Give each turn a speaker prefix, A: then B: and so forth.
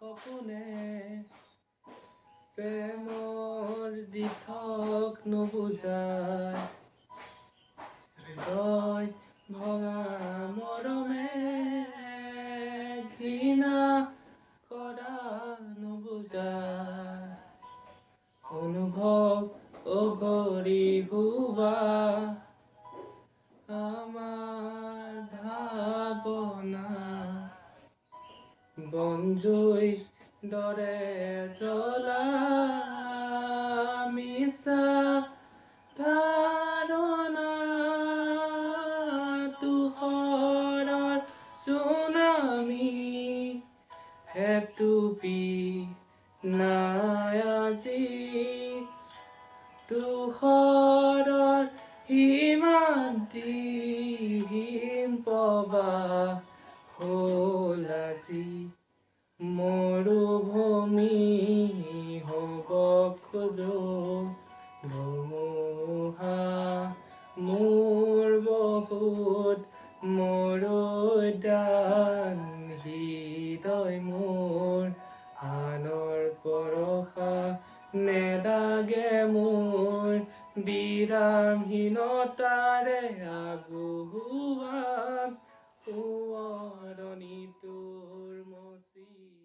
A: সপোনে প্ৰেমৰ দিঠক নুবুজায় হৃদয় ভঙা মৰমে ঘৃণা কৰা নুবুজায় অনুভৱ অঘৰী হোৱা আমাৰ ভাৱনা বনজুই দৰে জ্বলা মিছা ধাৰণা তুষাৰৰ চুনামি হেতুপি নাই আজি তুষাৰৰ হিমাদ্ৰী প্ৰবাহ হ'ল আজি মৰুভূমি হ'ব খোজো ধুমুহা মোৰ বহুত মৰুদান হৃদয় মোৰ আনৰ পৰশা নেদাগে মোৰ বিৰামহীনতাৰে আগুৱা সোঁৱৰণি তোৰ মচি